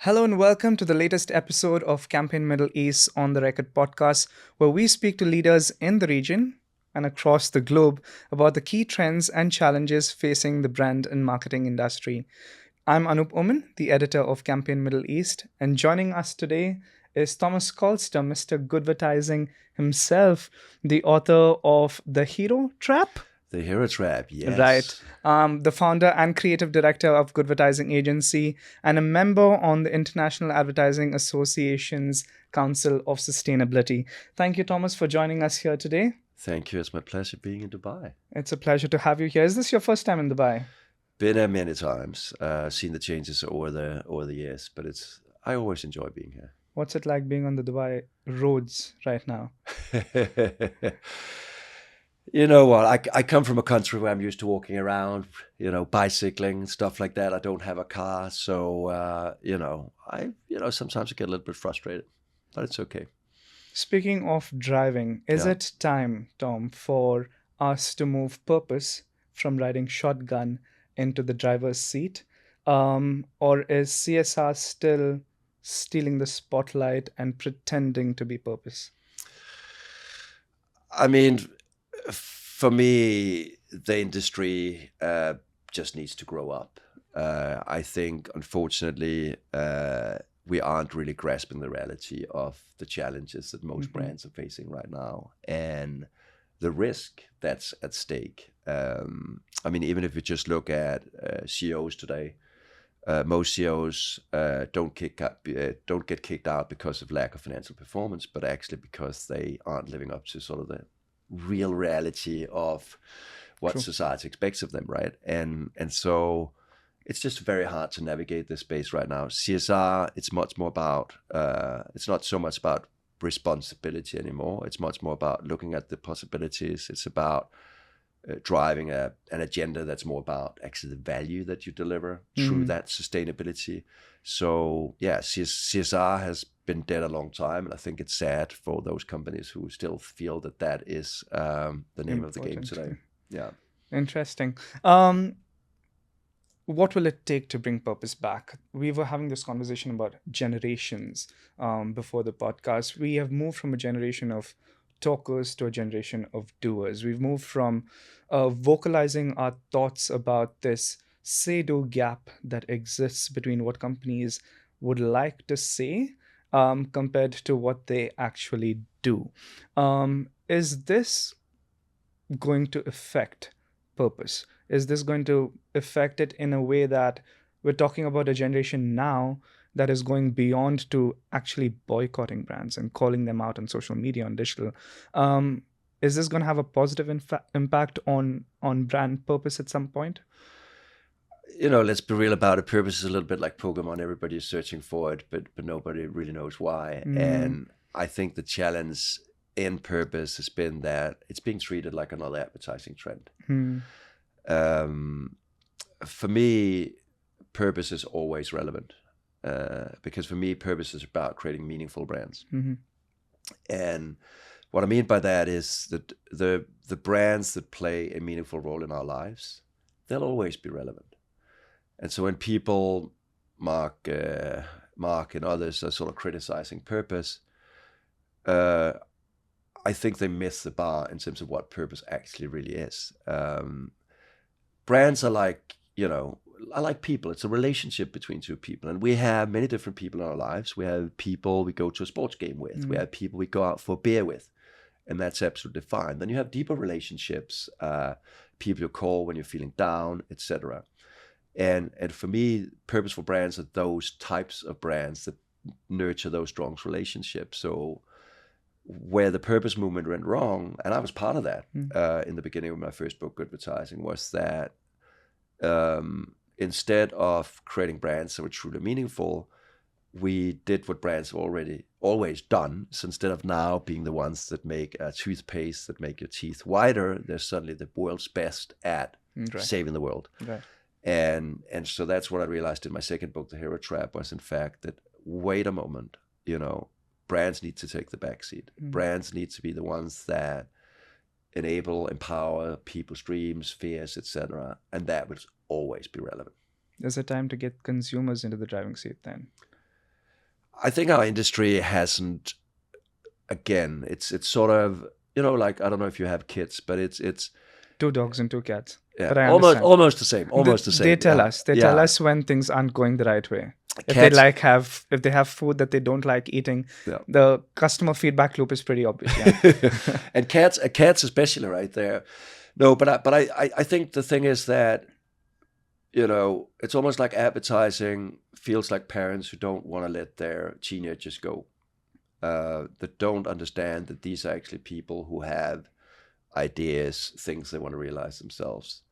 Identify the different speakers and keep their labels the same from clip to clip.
Speaker 1: Hello and welcome to the latest episode of Campaign Middle East on the Record podcast, where we speak to leaders in the region and across the globe about the key trends and challenges facing the brand and marketing industry. I'm Anup Oman, the editor of Campaign Middle East, and joining us today is Thomas Kolster, Mr. Goodvertising himself, the author of The Hero Trap.
Speaker 2: The Hero Trap,
Speaker 1: Right.
Speaker 2: yes.
Speaker 1: The founder and creative director of Goodvertising Agency and a member on the International Advertising Association's Council of Sustainability. Thank you, Thomas, for joining us here today.
Speaker 2: Thank you. It's my pleasure being in Dubai.
Speaker 1: It's a pleasure to have you here. Is this your first time in Dubai?
Speaker 2: Been there many times. Seen the changes over the years, but I always enjoy being here.
Speaker 1: What's it like being on the Dubai roads right now?
Speaker 2: You know what? I come from a country where I'm used to walking around, bicycling, stuff like that. I don't have a car, so sometimes I get a little bit frustrated, but it's okay.
Speaker 1: Speaking of driving, is
Speaker 2: Yeah.
Speaker 1: it time, Tom, for us to move purpose from riding shotgun into the driver's seat? Or is CSR still stealing the spotlight and pretending to be purpose?
Speaker 2: I mean, for me, the industry just needs to grow up. I think, unfortunately, we aren't really grasping the reality of the challenges that most brands are facing right now and the risk that's at stake. Even if you just look at CEOs today, most CEOs don't get kicked out because of lack of financial performance, but actually because they aren't living up to sort of the real reality of what
Speaker 1: True.
Speaker 2: society expects of them, right? And so it's just very hard to navigate this space right now. CSR, it's much more about it's not so much about responsibility anymore. It's much more about looking at the possibilities. It's about driving an agenda that's more about actually the value that you deliver through that sustainability. So yeah, CSR has been dead a long time, and I think it's sad for those companies who still feel that is the name of the game today. Yeah.
Speaker 1: Interesting. What will it take to bring purpose back? We were having this conversation about generations before the podcast. We have moved from a generation of talkers to a generation of doers. We've moved from vocalizing our thoughts about this say-do gap that exists between what companies would like to say compared to what they actually do. Is this going to affect purpose? Is this going to affect it in a way that we're talking about a generation now that is going beyond to actually boycotting brands and calling them out on social media, on digital? Is this going to have a positive impact on brand purpose at some point?
Speaker 2: Let's be real about it. Purpose is a little bit like Pokemon. Everybody is searching for it, but nobody really knows why. And I think the challenge in purpose has been that it's being treated like another advertising trend. For me, purpose is always relevant because for me, purpose is about creating meaningful brands. And what I mean by that is that the brands that play a meaningful role in our lives, they'll always be relevant. And so when people, Mark and others, are sort of criticizing purpose, I think they miss the bar in terms of what purpose actually really is. Brands are like people. It's a relationship between two people. And we have many different people in our lives. We have people we go to a sports game with. We have people we go out for a beer with. And that's absolutely fine. Then you have deeper relationships, people you call when you're feeling down, etc. And for me, purposeful brands are those types of brands that nurture those strong relationships. So where the purpose movement went wrong, and I was part of that in the beginning of my first book, Goodvertising, was that instead of creating brands that were truly meaningful, we did what brands have always done. So instead of now being the ones that make a toothpaste that make your teeth whiter, they're suddenly the world's best at saving the world.
Speaker 1: Right.
Speaker 2: And so that's what I realized in my second book, The Hero Trap, was in fact that, wait a moment, brands need to take the backseat. Brands need to be the ones that enable, empower people's dreams, fears, etc. And that will always be relevant.
Speaker 1: Is it time to get consumers into the driving seat then?
Speaker 2: I think our industry hasn't. Again, it's sort of, like, I don't know if you have kids, but it's
Speaker 1: 2 dogs and 2 cats.
Speaker 2: yeah,
Speaker 1: But I understand.
Speaker 2: almost the same, almost the
Speaker 1: They
Speaker 2: same.
Speaker 1: tell
Speaker 2: Yeah,
Speaker 1: us. They tell
Speaker 2: yeah.
Speaker 1: us when things aren't going the right way.
Speaker 2: Cats,
Speaker 1: If they have food that they don't like eating,
Speaker 2: yeah.
Speaker 1: the customer feedback loop is pretty obvious. Yeah.
Speaker 2: And cats especially right there. No, but I think the thing is that, it's almost like advertising feels like parents who don't want to let their teenagers go, that don't understand that these are actually people who have ideas, things they want to realize themselves.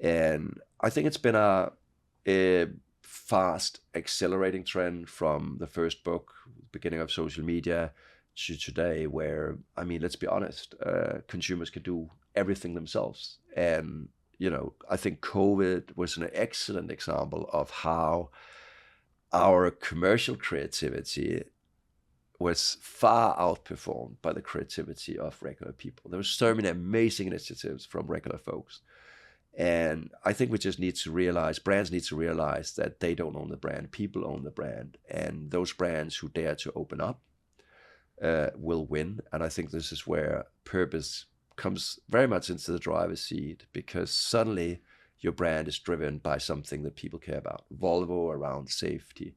Speaker 2: And I think it's been a fast accelerating trend from the first book, beginning of social media, to today, where, I mean, let's be honest, consumers can do everything themselves. And, I think COVID was an excellent example of how our commercial creativity was far outperformed by the creativity of regular people. There were so many amazing initiatives from regular folks. And I think we just need to realize, brands need to realize that they don't own the brand, people own the brand. And those brands who dare to open up will win. And I think this is where purpose comes very much into the driver's seat, because suddenly your brand is driven by something that people care about. Volvo around safety,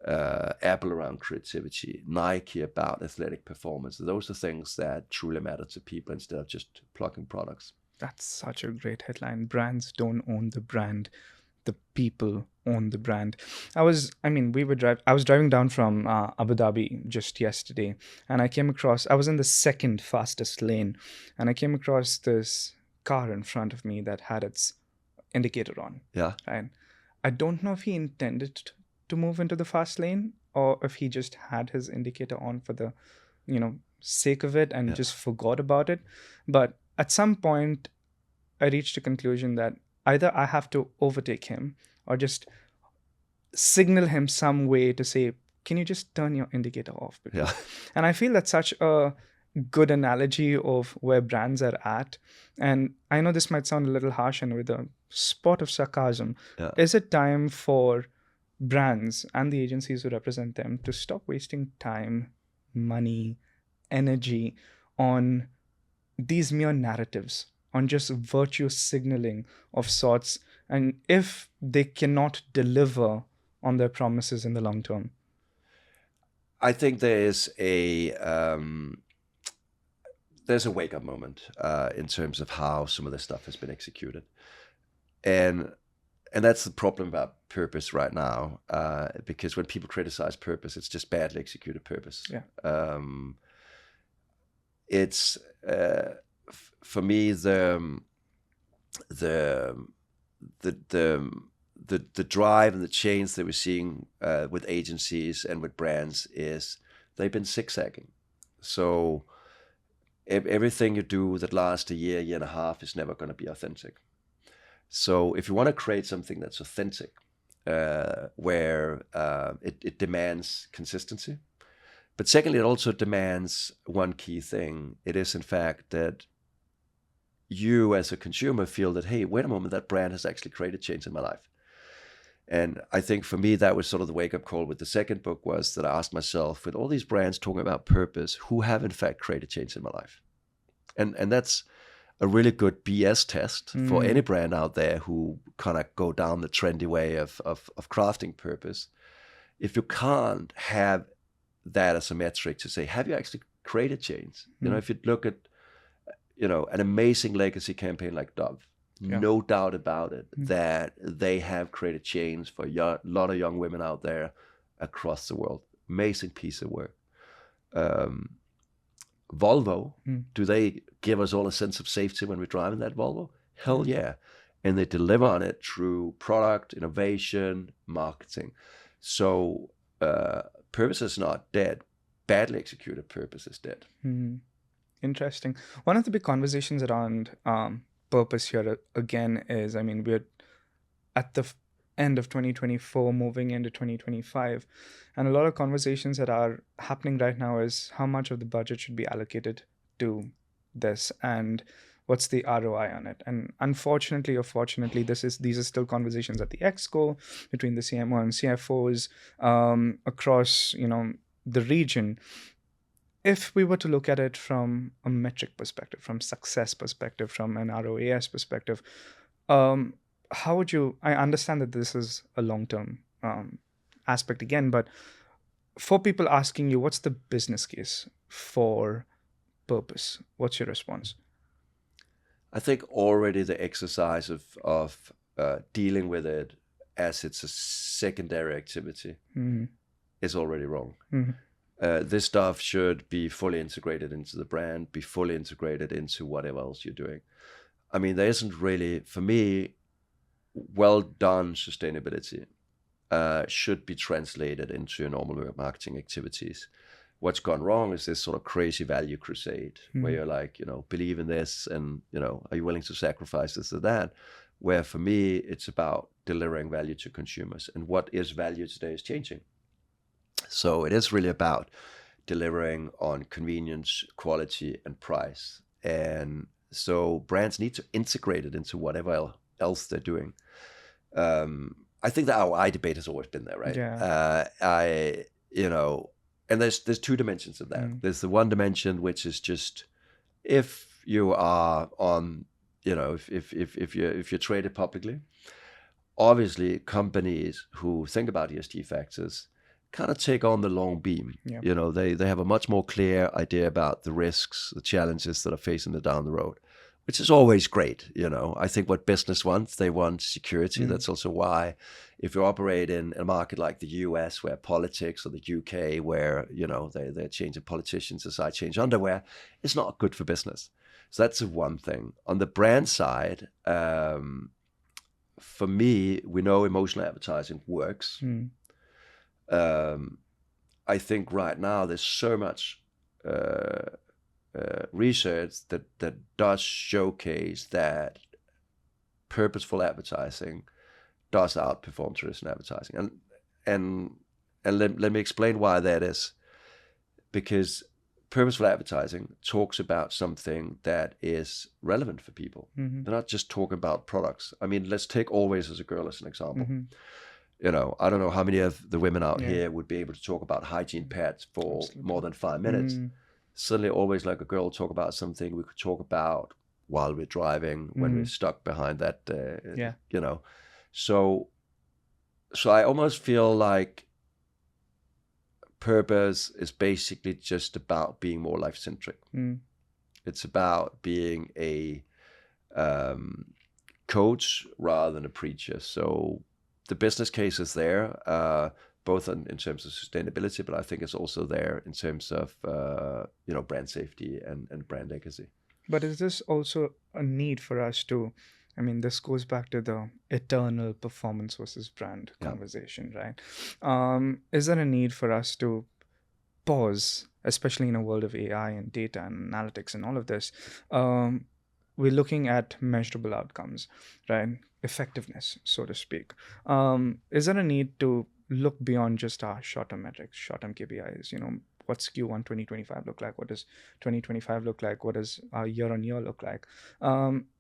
Speaker 2: Apple around creativity, Nike about athletic performance. Those are things that truly matter to people instead of just plugging products.
Speaker 1: That's such a great headline. Brands don't own the brand. The people own the brand. I was driving down from Abu Dhabi just yesterday, and I was in the second fastest lane, and I came across this car in front of me that had its indicator on.
Speaker 2: Yeah.
Speaker 1: Right. I don't know if he intended to move into the fast lane or if he just had his indicator on for the, sake of it and just forgot about it. But at some point, I reached a conclusion that either I have to overtake him or just signal him some way to say, can you just turn your indicator off?
Speaker 2: Yeah.
Speaker 1: And I feel that's such a good analogy of where brands are at. And I know this might sound a little harsh and with a spot of sarcasm.
Speaker 2: Yeah.
Speaker 1: Is it time for brands and the agencies who represent them to stop wasting time, money, energy on these mere narratives, on just virtue signaling of sorts, and if they cannot deliver on their promises in the long term?
Speaker 2: I think there's a wake-up moment in terms of how some of this stuff has been executed, and that's the problem about purpose right now, because when people criticize purpose, it's just badly executed purpose.
Speaker 1: Yeah.
Speaker 2: It's for me the drive and the change that we're seeing with agencies and with brands is they've been zigzagging. So everything you do that lasts a year and a half is never going to be authentic. So if you want to create something that's authentic, where it demands consistency, but secondly, it also demands one key thing. It is, in fact, that you as a consumer feel that, hey, wait a moment, that brand has actually created change in my life. And I think for me, that was sort of the wake-up call with the second book, was that I asked myself, with all these brands talking about purpose, who have in fact created change in my life? And that's a really good BS test for any brand out there who kind of go down the trendy way of crafting purpose. If you can't have that as a metric to say, have you actually created change? If you look at, an amazing legacy campaign like Dove, no doubt about it, that they have created change for a lot of young women out there across the world. Amazing piece of work. Volvo, do they give us all a sense of safety when we're driving that Volvo? Hell yeah. And they deliver on it through product, innovation, marketing. So purpose is not dead. Badly executed purpose is dead.
Speaker 1: Interesting. One of the big conversations around purpose here again is, we're at the end of 2024, moving into 2025. And a lot of conversations that are happening right now is how much of the budget should be allocated to this. And What's the ROI on it? And unfortunately or fortunately, these are still conversations at the exco between the CMO and CFOs across the region. If we were to look at it from a metric perspective, from success perspective, from an ROAS perspective, how would you? I understand that this is a long-term aspect again, but for people asking you, what's the business case for purpose? What's your response?
Speaker 2: I think already the exercise of dealing with it as it's a secondary activity is already wrong. This stuff should be fully integrated into the brand, be fully integrated into whatever else you're doing. I mean, there isn't really, for me, well done sustainability should be translated into your normal marketing activities. What's gone wrong is this sort of crazy value crusade where you're like, believe in this and, are you willing to sacrifice this or that? Where for me, it's about delivering value to consumers. And what is value today is changing. So it is really about delivering on convenience, quality, and price. And so brands need to integrate it into whatever else they're doing. I think the ROI debate has always been there, right?
Speaker 1: Yeah.
Speaker 2: And there's two dimensions of that. There's the one dimension which is just if you are on, if you're traded publicly, obviously companies who think about ESG factors kind of take on the long beam.
Speaker 1: Yeah.
Speaker 2: They have a much more clear idea about the risks, the challenges that are facing them down the road, which is always great. I think what business wants, they want security. That's also why if you operate in a market like the US where politics, or the UK where, they're changing politicians as I change underwear, it's not good for business. So that's the one thing. On the brand side, for me, we know emotional advertising works. I think right now there's so much research that does showcase that purposeful advertising does outperform traditional advertising, and let me explain why that is. Because purposeful advertising talks about something that is relevant for people. They're not just talking about products. I mean, let's take Always as a Girl as an example. I don't know how many of the women out here would be able to talk about hygiene pads for more than 5 minutes. Suddenly, Always Like a Girl talk about something we could talk about while we're driving, when we're stuck behind that, So I almost feel like purpose is basically just about being more life-centric. It's about being a coach rather than a preacher. So the business case is there, both in terms of sustainability, but I think it's also there in terms of brand safety and brand legacy.
Speaker 1: But is this also a need for us to, I mean, this goes back to the eternal performance versus brand conversation, right? Is there a need for us to pause, especially in a world of AI and data and analytics and all of this? We're looking at measurable outcomes, right? Effectiveness, so to speak. Is there a need to look beyond just our short-term metrics, short-term KPIs? What's Q1 2025 look like? What does 2025 look like? What does our year-on-year look like?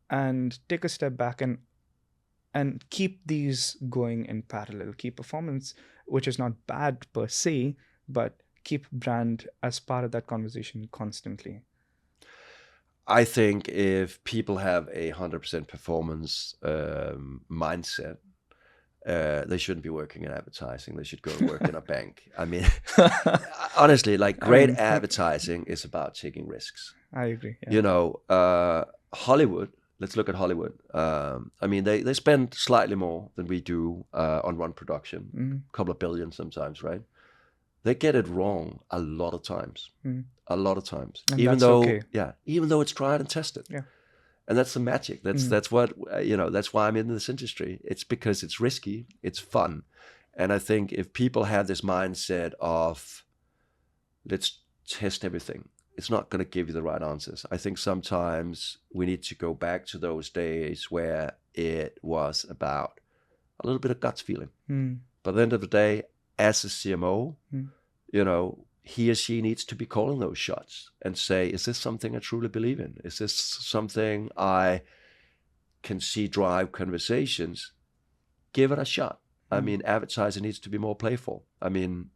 Speaker 1: And take a step back and keep these going in parallel. Keep performance, which is not bad per se, but keep brand as part of that conversation constantly.
Speaker 2: I think if people have 100% performance mindset, they shouldn't be working in advertising. They should go and work in a bank. I mean, honestly, great advertising is about taking risks.
Speaker 1: I agree. Yeah.
Speaker 2: Hollywood, let's look at Hollywood. I mean, they spend slightly more than we do on one production, a couple of billion sometimes, right? They get it wrong a lot of times. A lot of times.
Speaker 1: And
Speaker 2: even
Speaker 1: that's
Speaker 2: though,
Speaker 1: okay.
Speaker 2: even though it's tried and tested.
Speaker 1: Yeah.
Speaker 2: And that's the magic. That's what, that's why I'm in this industry. It's because it's risky, it's fun. And I think if people have this mindset of, let's test everything, it's not going to give you the right answers. I think sometimes we need to go back to those days where it was about a little bit of gut feeling. But at the end of the day, as a CMO, he or she needs to be calling those shots and say, is this something I truly believe in? Is this something I can see drive conversations? Give it a shot. I mean, advertising needs to be more playful. I mean,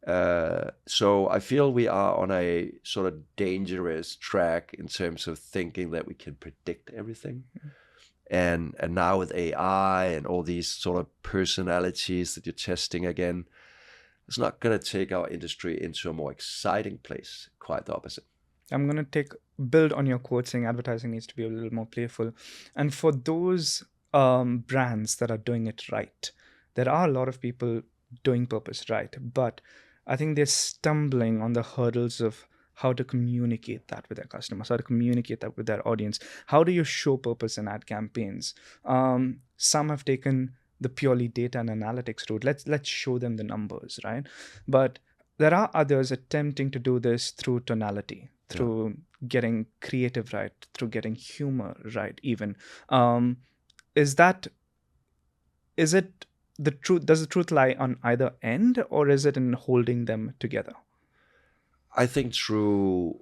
Speaker 2: so I feel we are on a sort of dangerous track in terms of thinking that we can predict everything. And now with AI and all these sort of personalities that you're testing again, it's not going to take our industry into a more exciting place. Quite the opposite.
Speaker 1: I'm going to build on your quote saying advertising needs to be a little more playful. And for those brands that are doing it right, there are a lot of people doing purpose right, but I think they're stumbling on the hurdles of how to communicate that with their customers, how to communicate that with their audience. How do you show purpose in ad campaigns? Some have taken the purely data and analytics route. Let's show them the numbers, right? But there are others attempting to do this through tonality, through getting creative right, through getting humor right even. Is it the truth? Does the truth lie on either end, or is it in holding them together?
Speaker 2: I think true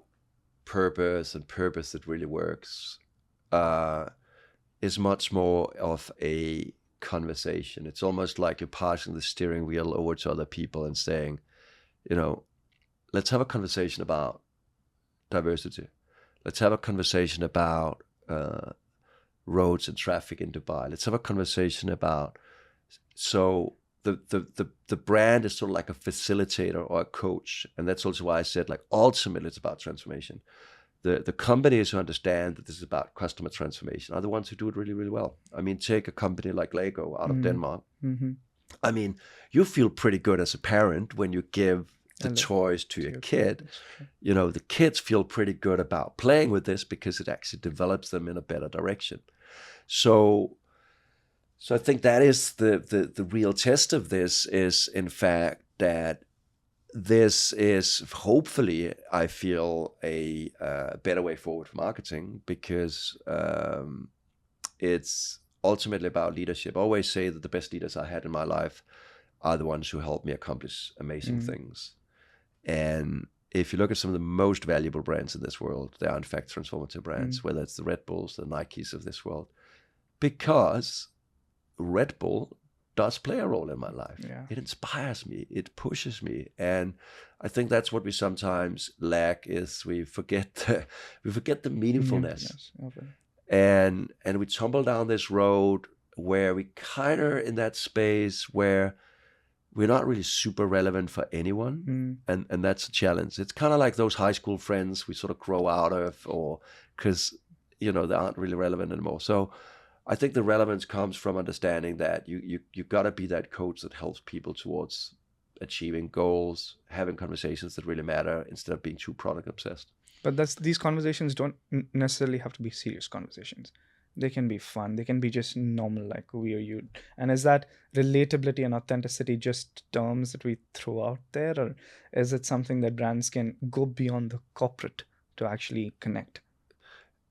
Speaker 2: purpose and purpose that really works is much more of a conversation. It's almost like you're passing the steering wheel over to other people and saying, let's have a conversation about diversity. Let's have a conversation about roads and traffic in Dubai. Let's have a conversation about, so the brand is sort of like a facilitator or a coach. And that's also why I said, like, ultimately it's about transformation. The companies who understand that this is about customer transformation are the ones who do it really, really well. I mean, take a company like Lego out of Denmark.
Speaker 1: Mm-hmm.
Speaker 2: I mean, you feel pretty good as a parent when you give the toys to your kid. The kids feel pretty good about playing with this because it actually develops them in a better direction. So I think that is the real test of this, is in fact that this is hopefully, I feel, a better way forward for marketing, because it's ultimately about leadership. I always say that the best leaders I had in my life are the ones who helped me accomplish amazing things. And if you look at some of the most valuable brands in this world, they are in fact transformative brands, whether it's the Red Bulls, the Nikes of this world, because Red Bull does play a role in my life.
Speaker 1: Yeah.
Speaker 2: It inspires me. It pushes me. And I think that's what we sometimes lack, is we forget the meaningfulness.
Speaker 1: Okay.
Speaker 2: And we tumble down this road where we kind of in that space where we're not really super relevant for anyone. And that's a challenge. It's kind of like those high school friends we sort of grow out of, or because, they aren't really relevant anymore. So I think the relevance comes from understanding that you got to be that coach that helps people towards achieving goals, having conversations that really matter instead of being too product obsessed.
Speaker 1: But these conversations don't necessarily have to be serious conversations. They can be fun. They can be just normal, like we or you. And is that relatability and authenticity just terms that we throw out there, or is it something that brands can go beyond the corporate to actually connect?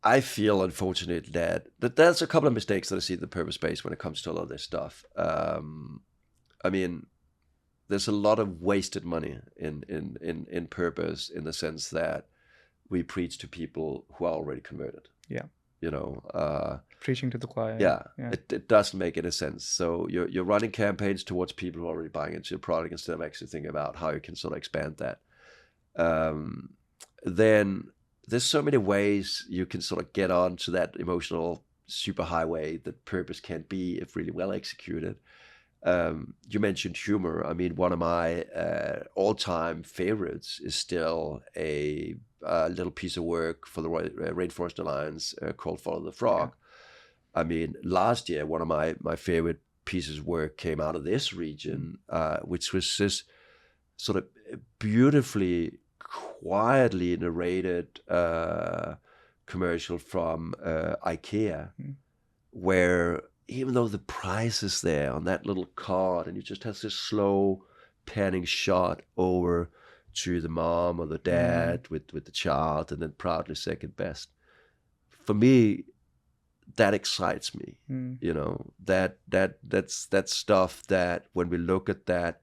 Speaker 2: I feel, unfortunately, that there's a couple of mistakes that I see in the purpose space when it comes to a lot of this stuff. I mean, there's a lot of wasted money in purpose, in the sense that we preach to people who are already converted.
Speaker 1: Yeah.
Speaker 2: Preaching
Speaker 1: to the choir.
Speaker 2: Yeah. It doesn't make any sense. So you're running campaigns towards people who are already buying into your product instead of actually thinking about how you can sort of expand that. Then there's so many ways you can sort of get onto that emotional superhighway that purpose can be if really well executed. You mentioned humor. I mean, one of my all-time favorites is still a little piece of work for the Rainforest Alliance called Follow the Frog. Yeah. I mean, last year, one of my favorite pieces of work came out of this region, which was this sort of beautifully, quietly narrated commercial from IKEA, where even though the price is there on that little card, and you just have this slow panning shot over to the mom or the dad with the child, and then proudly second best. For me, that excites me. That's stuff that when we look at that,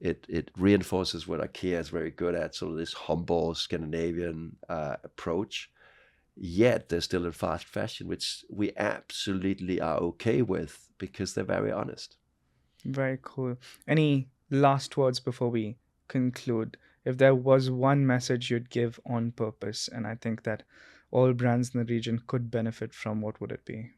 Speaker 2: it reinforces what IKEA is very good at, sort of this humble Scandinavian approach. Yet they're still in fast fashion, which we absolutely are okay with because they're very honest.
Speaker 1: Very cool. Any last words before we conclude? If there was one message you'd give on purpose, and I think that all brands in the region could benefit from, what would it be?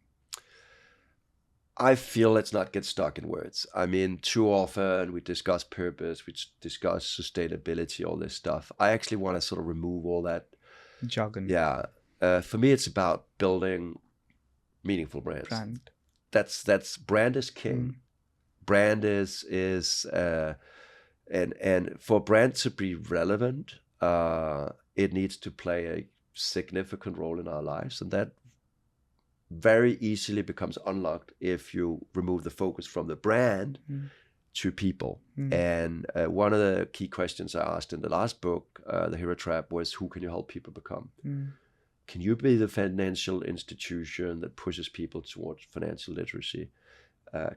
Speaker 2: I feel let's not get stuck in words. I mean, too often we discuss purpose, we discuss sustainability, all this stuff. I actually want to sort of remove all that.
Speaker 1: Jargon.
Speaker 2: Yeah. For me, it's about building meaningful brands.
Speaker 1: Brand.
Speaker 2: That's brand is king. Brand is and for brand to be relevant, it needs to play a significant role in our lives, and that very easily becomes unlocked if you remove the focus from the brand to people. And one of the key questions I asked in the last book, The Hero Trap, was who can you help people become? Can you be the financial institution that pushes people towards financial literacy?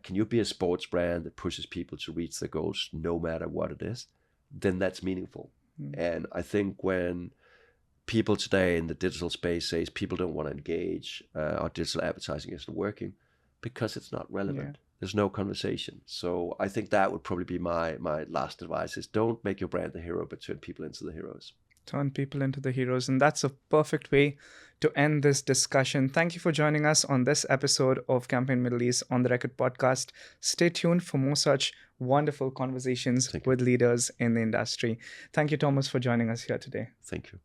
Speaker 2: Can you be a sports brand that pushes people to reach their goals no matter what it is? Then that's meaningful. And I think when people today in the digital space says people don't want to engage, or digital advertising isn't working because it's not relevant. There's no conversation. So I think that would probably be my last advice is don't make your brand the hero, but turn people into the heroes.
Speaker 1: Turn people into the heroes. And that's a perfect way to end this discussion. Thank you for joining us on this episode of Campaign Middle East on the Record podcast. Stay tuned for more such wonderful conversations with leaders in the industry. Thank you, Thomas, for joining us here today.
Speaker 2: Thank you.